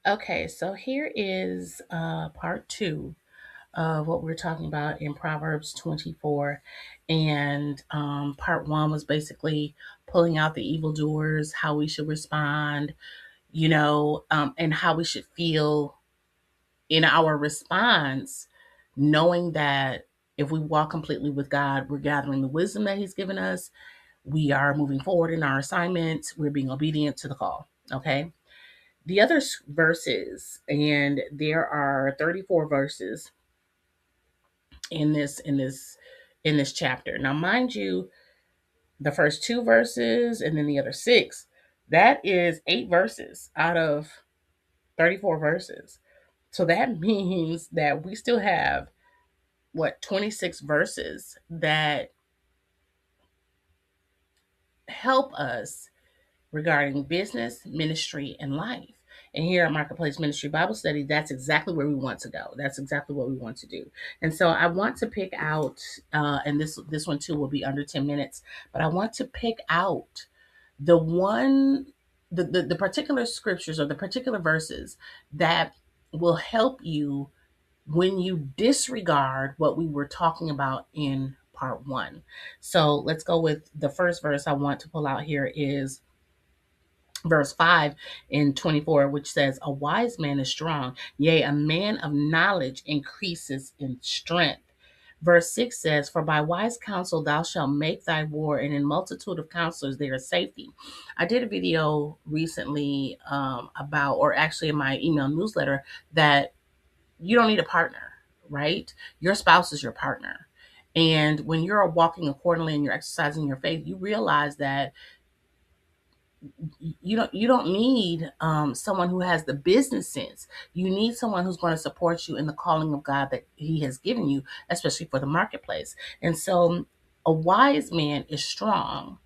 Okay, so here is part two of what we're talking about in Proverbs 24. And part one was basically pulling out the evildoers, how we should respond, and how we should feel in our response, knowing that if we walk completely with God, we're gathering the wisdom that He's given us. We are moving forward in our assignments. We're being obedient to the call. Okay. The other verses, and there are 34 verses in this chapter. Now, mind you, the first two verses and then the other six, that is 8 verses out of 34 verses. So that means that we still have 26 verses that help us regarding business, ministry, and life. And here at Marketplace Ministry Bible Study, that's exactly where we want to go. That's exactly what we want to do. And so I want to pick out, and this one too will be under 10 minutes, but I want to pick out the one, the particular scriptures or the particular verses that will help you when you disregard what we were talking about in part one. So let's go with the first verse I want to pull out here is verse 5 in 24, which says, "A wise man is strong, yea, a man of knowledge increases in strength." Verse 6 says, "For by wise counsel thou shalt make thy war, and in multitude of counselors there is safety." I did a video recently about, or actually in my email newsletter, that you don't need a partner, right? Your spouse is your partner. And when you're walking accordingly and you're exercising your faith, you realize that you don't need someone who has the business sense. You need someone who's going to support you in the calling of God that He has given you, especially for the marketplace. And so, a wise man is strong.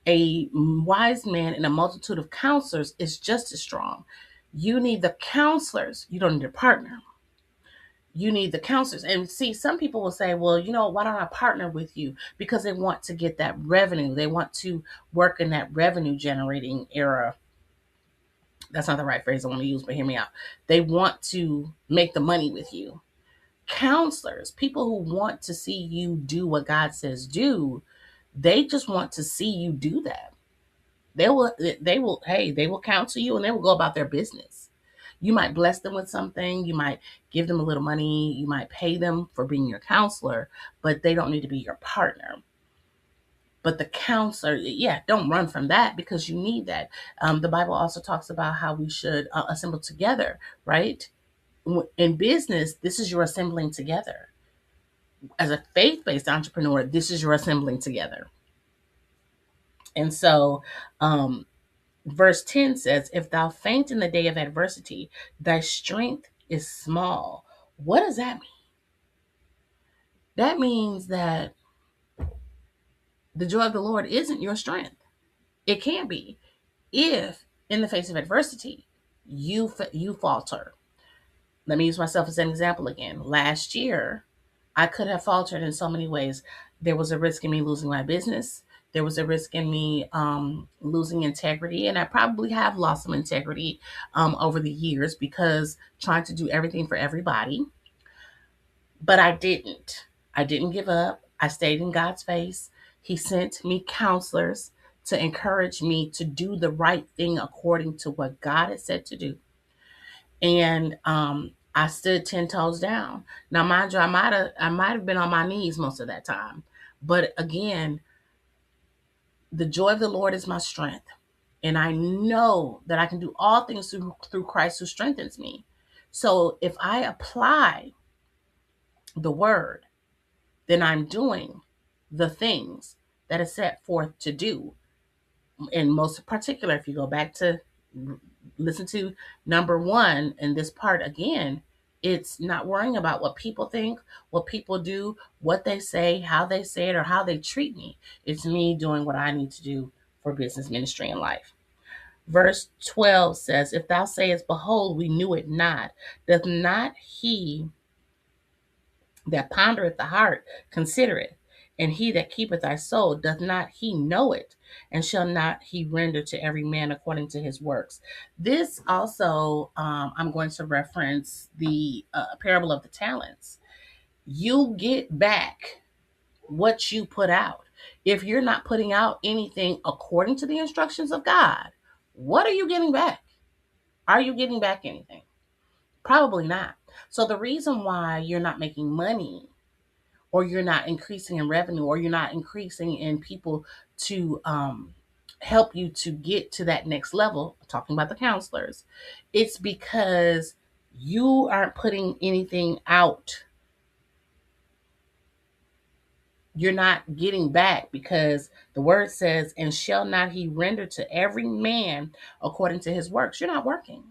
A wise man in a multitude of counselors is just as strong. You need the counselors. You don't need a partner. You need the counselors. And see, some people will say, well, why don't I partner with you? Because they want to get that revenue. They want to work in that revenue generating era. That's not the right phrase I want to use, but hear me out. They want to make the money with you. Counselors, people who want to see you do what God says do, they just want to see you do that. They will counsel you and they will go about their business. You might bless them with something, you might give them a little money, you might pay them for being your counselor, but they don't need to be your partner. But the counselor, yeah, don't run from that because you need that. The Bible also talks about how we should assemble together, right? In business, this is your assembling together. As a faith-based entrepreneur, this is your assembling together. And so, verse 10 says, "If thou faint in the day of adversity, thy strength is small." What does that mean? That means that the joy of the Lord isn't your strength. It can be if, in the face of adversity, you falter. Let me use myself as an example again. Last year, I could have faltered in so many ways. There was a risk in me losing my business. There was a risk in me losing integrity, and I probably have lost some integrity over the years because trying to do everything for everybody. But I didn't. I didn't give up. I stayed in God's face. He sent me counselors to encourage me to do the right thing according to what God had said to do. And I stood 10 toes down. Now, mind you, I might have been on my knees most of that time, but again, the joy of the Lord is my strength, and I know that I can do all things through Christ who strengthens me. So if I apply the word, then I'm doing the things that is set forth to do. And most particular, if you go back to listen to number one in this part again, it's not worrying about what people think, what people do, what they say it, or how they treat me. It's me doing what I need to do for business, ministry, and life. Verse 12 says, "If thou sayest, Behold, we knew it not, doth not he that pondereth the heart consider it? And he that keepeth thy soul, doth not he know it? and shall not he render to every man according to his works. This also, I'm going to reference the parable of the talents. You get back what you put out. If you're not putting out anything according to the instructions of God, what are you getting back? Are you getting back anything? Probably not. So the reason why you're not making money, or you're not increasing in revenue, or you're not increasing in people to help you to get to that next level, talking about the counselors, it's because you aren't putting anything out. You're not getting back, because the word says, and shall not he render to every man according to his works. You're not working.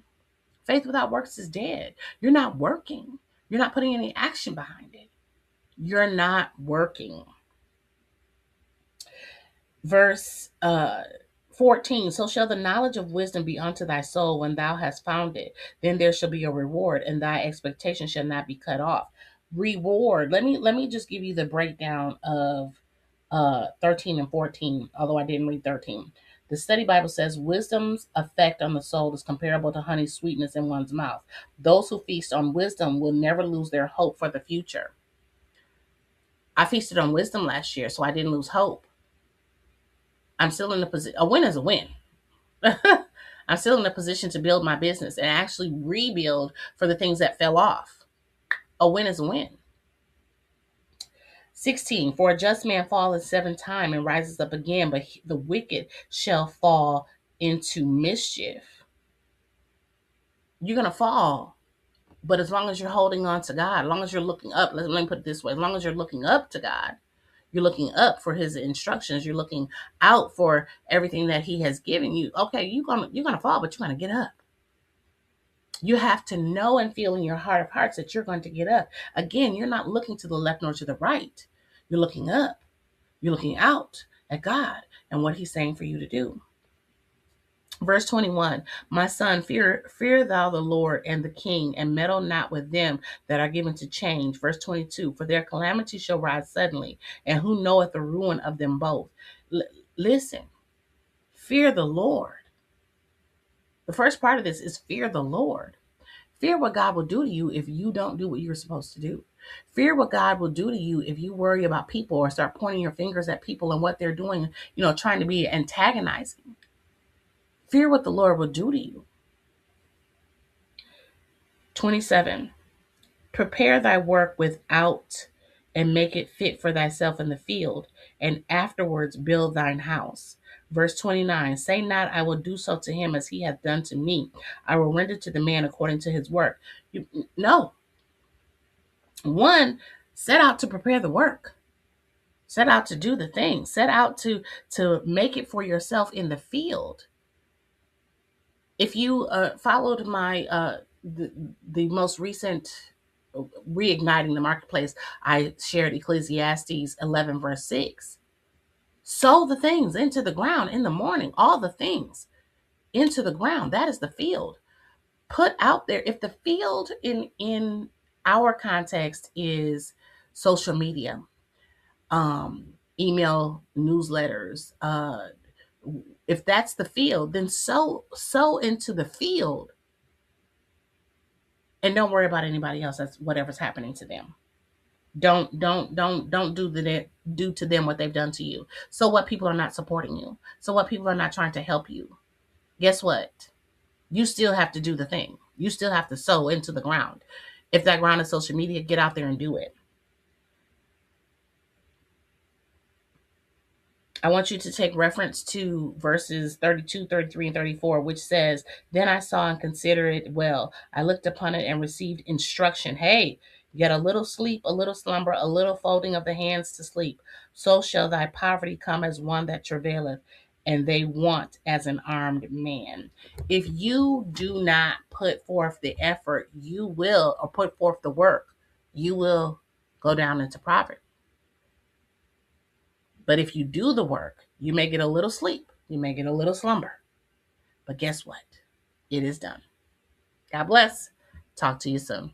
Faith without works is dead. You're not working. You're not putting any action behind it. You're not working. Verse 14, so shall the knowledge of wisdom be unto thy soul when thou hast found it. Then there shall be a reward, and thy expectation shall not be cut off. Reward. Let me just give you the breakdown of 13 and 14, although I didn't read 13. The study Bible says wisdom's effect on the soul is comparable to honey's sweetness in one's mouth. Those who feast on wisdom will never lose their hope for the future. I feasted on wisdom last year, so I didn't lose hope. I'm still in the position. A win is a win. I'm still in a position to build my business and actually rebuild for the things that fell off. A win is a win. 16, for a just man falleth 7 times and rises up again, but the wicked shall fall into mischief. You're going to fall, but as long as you're holding on to God, as long as you're looking up, let me put it this way, as long as you're looking up to God, you're looking up for his instructions, you're looking out for everything that he has given you. Okay, you're gonna fall, but you're gonna get up. You have to know and feel in your heart of hearts that you're going to get up. Again, you're not looking to the left nor to the right. You're looking up. You're looking out at God and what he's saying for you to do. Verse 21, my son, fear thou the Lord and the king, and meddle not with them that are given to change. Verse 22, for their calamity shall rise suddenly, and who knoweth the ruin of them both? Listen, fear the Lord. The first part of this is fear the Lord. Fear what God will do to you if you don't do what you're supposed to do. Fear what God will do to you if you worry about people or start pointing your fingers at people and what they're doing, trying to be antagonizing. Fear what the Lord will do to you. 27, prepare thy work without and make it fit for thyself in the field, and afterwards build thine house. Verse 29, say not, I will do so to him as he hath done to me. I will render to the man according to his work. No. One, set out to prepare the work. Set out to do the thing. Set out to make it for yourself in the field. If you followed my the most recent reigniting the marketplace, I shared Ecclesiastes 11 verse 6. Sow the things into the ground in the morning, all the things into the ground. That is the field. Put out there. If the field in our context is social media, email newsletters, if that's the field, then sow into the field, and don't worry about anybody else. That's whatever's happening to them. Don't do to them what they've done to you. So what, people are not supporting you? So what, people are not trying to help you? Guess what? You still have to do the thing. You still have to sow into the ground. If that ground is social media, get out there and do it. I want you to take reference to verses 32, 33, and 34, which says, then I saw and considered it well. I looked upon it and received instruction. Hey, yet a little sleep, a little slumber, a little folding of the hands to sleep. So shall thy poverty come as one that travaileth, and they want as an armed man. If you do not put forth the effort, you will, or put forth the work, you will go down into poverty. But if you do the work, you may get a little sleep. You may get a little slumber. But guess what? It is done. God bless. Talk to you soon.